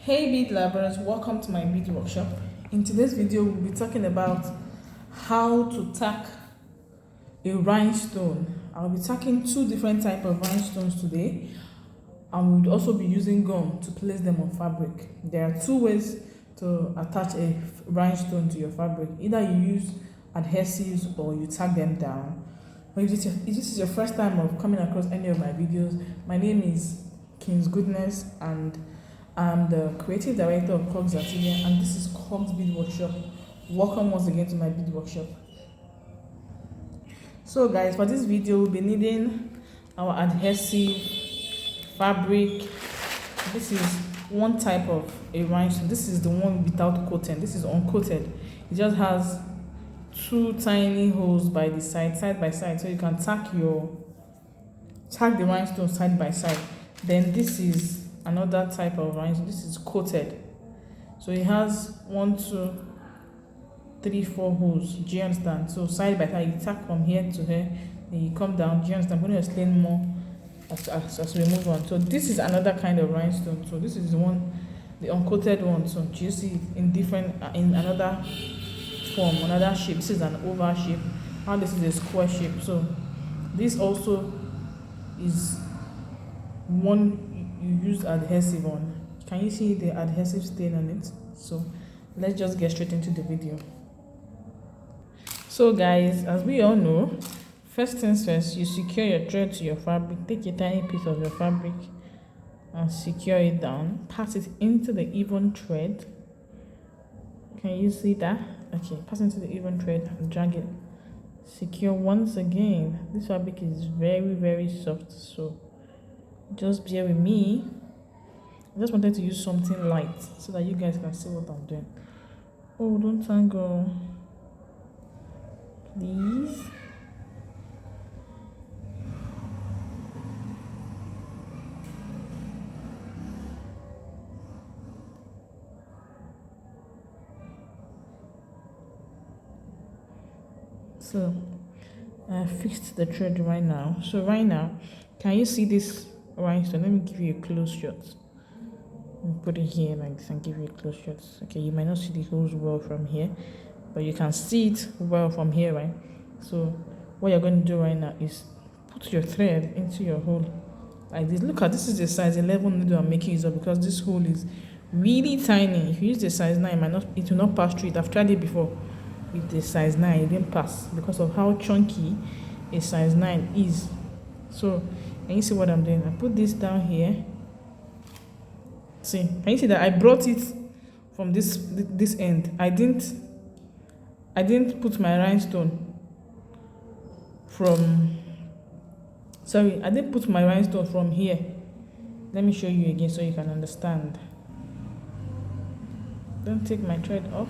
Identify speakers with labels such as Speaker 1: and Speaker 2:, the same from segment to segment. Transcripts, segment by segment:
Speaker 1: Hey bead lovers, welcome to my bead workshop. In today's video, we'll be talking about how to tack a rhinestone. I'll be tacking two different types of rhinestones today, and we'll also be using gum to place them on fabric. There are two ways to attach a rhinestone to your fabric. Either you use adhesives or you tack them down. But if this is your first time of coming across any of my videos, my name is King's Goodness and I'm the creative director of Cogs Atelier, and this is Cogs Bead Workshop. Welcome once again to my bead workshop. So guys, for this video we'll be needing our adhesive fabric. This is one type of a rhinestone. This is the one without coating. This is uncoated. It just has two tiny holes by the side by side, so you can tack the rhinestone side by side. Then this is another type of rhinestone. This is coated, so it has 1, 2, 3, 4 holes. Do you understand? So side by side, you tack from here to here, then you come down. Do you understand? I'm going to explain more as we move on. So this is another kind of rhinestone. So this is the uncoated one. So do you see it in another form, another shape? This is an oval shape, and this is a square shape. So this also is one you use adhesive on. Can you see the adhesive stain on it? So let's just get straight into the video. So guys, as we all know, first things first, you secure your thread to your fabric. Take a tiny piece of your fabric and secure it down. Pass it into the even thread. Can you see that? Okay, pass into the even thread and drag it. Secure once again. This fabric is very soft, so just bear with me. I just wanted to use something light so that you guys can see what I'm doing. Oh, don't tangle, please. So I fixed the thread right now. So right now, can you see this rhinestone? Let me give you a close shot. Put it here like this and give you a close shot. Okay, you might not see the holes well from here, but you can see it well from here, right? So what you're going to do right now is put your thread into your hole like this. Look at this, is the size 11 needle I'm making use of because this hole is really tiny. If you use the size 9, it will not pass through it. I've tried it before with the size 9, it didn't pass because of how chunky a size 9 is. So can you see what I'm doing? I put this down here. See, can you see that I brought it from this end? I didn't put my rhinestone from here. Let me show you again so you can understand. Don't take my thread off.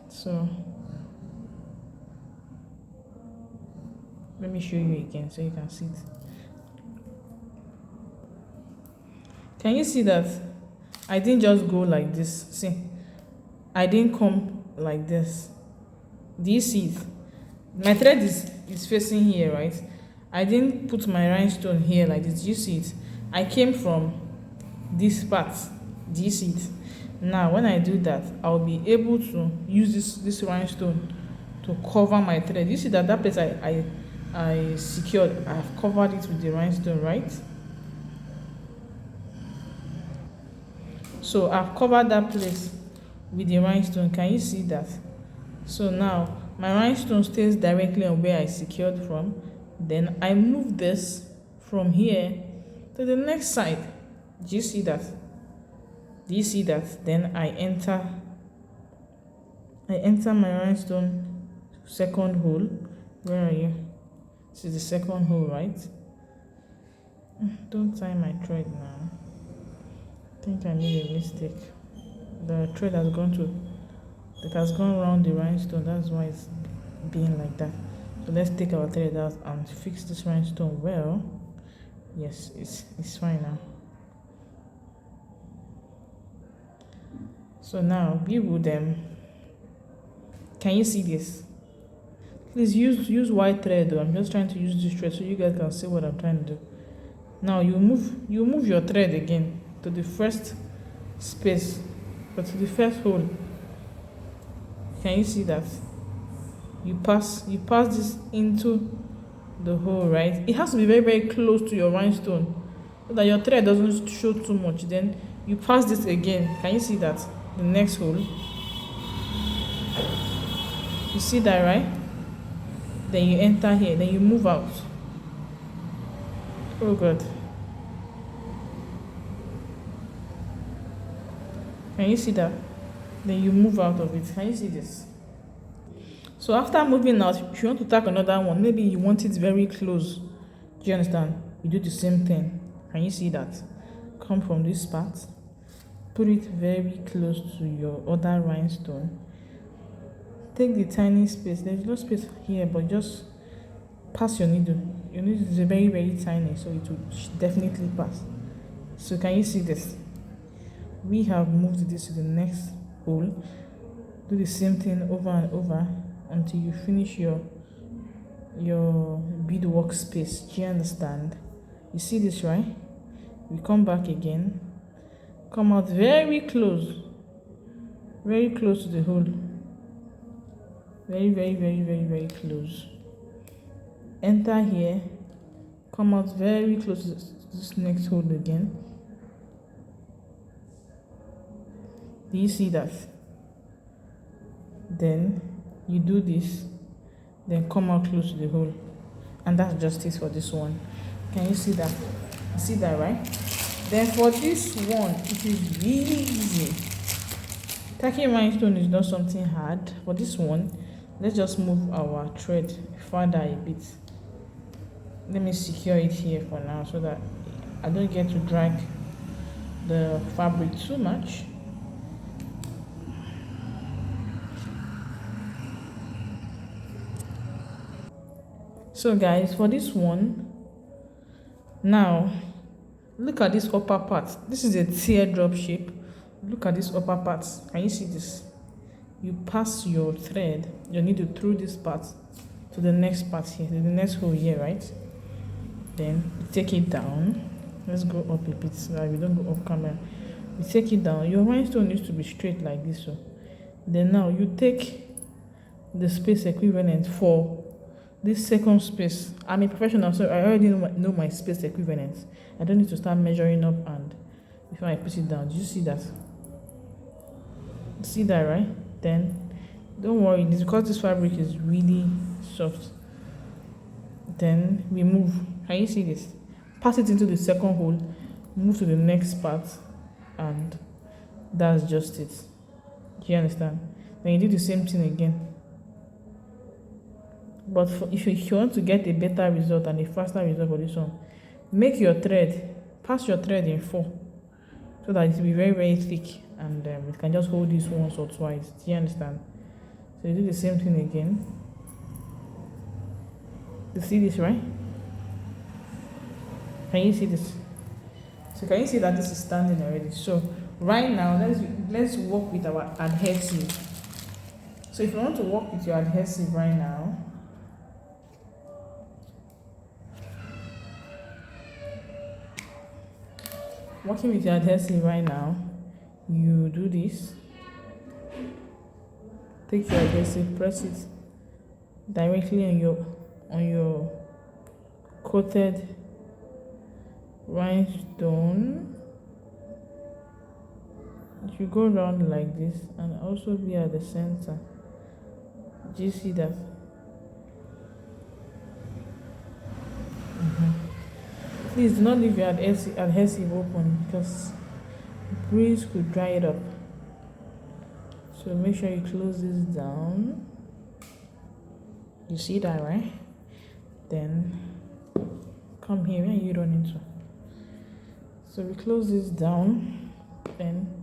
Speaker 1: So let me show you again so you can see it. Can you see that I didn't just go like this? See, I didn't come like this. Do you see it? My thread is facing here, right? I didn't put my rhinestone here like this. Do you see it? I came from this part. Do you see it? Now when I do that, I'll be able to use this rhinestone to cover my thread. You see that place I secured, I've covered it with the rhinestone, right? So I've covered that place with the rhinestone. Can you see that? So now my rhinestone stays directly on where I secured from. Then I move this from here to the next side. Do you see that? Do you see that? Then I enter my rhinestone second hole. Where are you? This is the second hole, right? Don't tie my thread now. I think I made a mistake. The thread has gone around the rhinestone. That's why it's being like that. So let's take our thread out and fix this rhinestone well. Yes, it's fine now. So now we would can you see this? Please use white thread though. I'm just trying to use this thread so you guys can see what I'm trying to do. Now you move your thread again to the first space, but to the first hole. Can you see that? You pass this into the hole, right? It has to be very, very close to your rhinestone so that your thread doesn't show too much. Then you pass this again. Can you see that? The next hole. You see that, right? Then you enter here. Then you move out. Oh God. Can you see that? Then you move out of it. Can you see this? So after moving out, if you want to tack another one, maybe you want it very close. Do you understand? You do the same thing. Can you see that? Come from this part, put it very close to your other rhinestone. Take the tiny space. There's no space here, but just pass your needle. Your needle is very, very tiny, so it will definitely pass. So can you see this? We have moved this to the next hole. Do the same thing over and over until you finish your beadwork space. Do you understand? You see this, right? We come back again, come out very close to the hole, very, very, very, very, very close. Enter here, come out very close to this next hole again. Do you see that? Then you do this, then come out close to the hole, and that's just it for this one. Can you see that? You see that, right? Then for this one, it is really easy. Tacking rhinestone is not something hard. For this one, let's just move our thread further a bit. Let me secure it here for now so that I don't get to drag the fabric too much. So guys, for this one, now look at this upper part. This is a teardrop shape. Look at this upper part. Can you see this? You pass your thread, your needle through this part to the next part here, to the next hole here, right? Then you take it down. Let's go up a bit so that we don't go off camera. You take it down. Your rhinestone needs to be straight like this. So then now you take the space equivalent for this second space. I'm a professional, so I already know my space equivalents. I don't need to start measuring up and before I put it down. Do you see that? See that, right? Then don't worry, it's because this fabric is really soft. Then we move. Can you see this? Pass it into the second hole, move to the next part, and that's just it. Do you understand? Then you do the same thing again. But if you want to get a better result and a faster result for this one, make your thread, pass your thread in 4 so that it will be very, very thick, and it can just hold this once or twice. Do you understand? So you do the same thing again. You see this, right? Can you see this? So can you see that this is standing already? So right now, let's work with our adhesive. So if you want to work with your adhesive right now, working with your adhesive right now, you do this. Take your adhesive, press it directly on your coated rhinestone. It should go around like this and also be at the center. Do you see that? Please do not leave your adhesive open because breeze could dry it up. So make sure you close this down. You see that, right? Then come here. Where are you running to? So we close this down. Then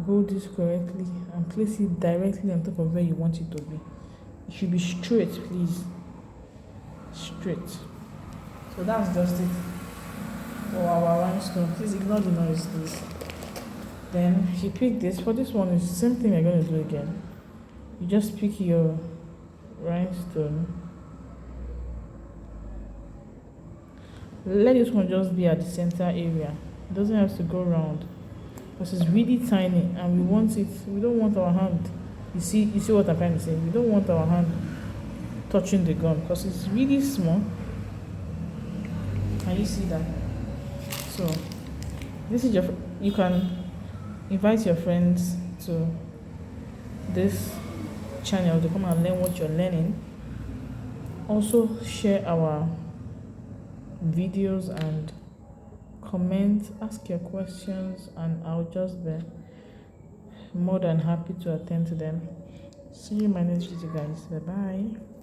Speaker 1: hold this correctly and place it directly on top of where you want it to be. It should be straight, please. Straight. So that's just it for our rhinestone. Please ignore the noise, please. Then if you pick this, for this one, it's the same thing we're going to do again. You just pick your rhinestone. let this one just be at the center area. It doesn't have to go round because it's really tiny and we don't want our hand. You see what I'm trying to say? We don't want our hand touching the gun because it's really small. Can you see that? So this is you can invite your friends to this channel to come and learn what you're learning. Also share our videos and comment, ask your questions, and I'll just be more than happy to attend to them. See you in my next video, guys. Bye bye.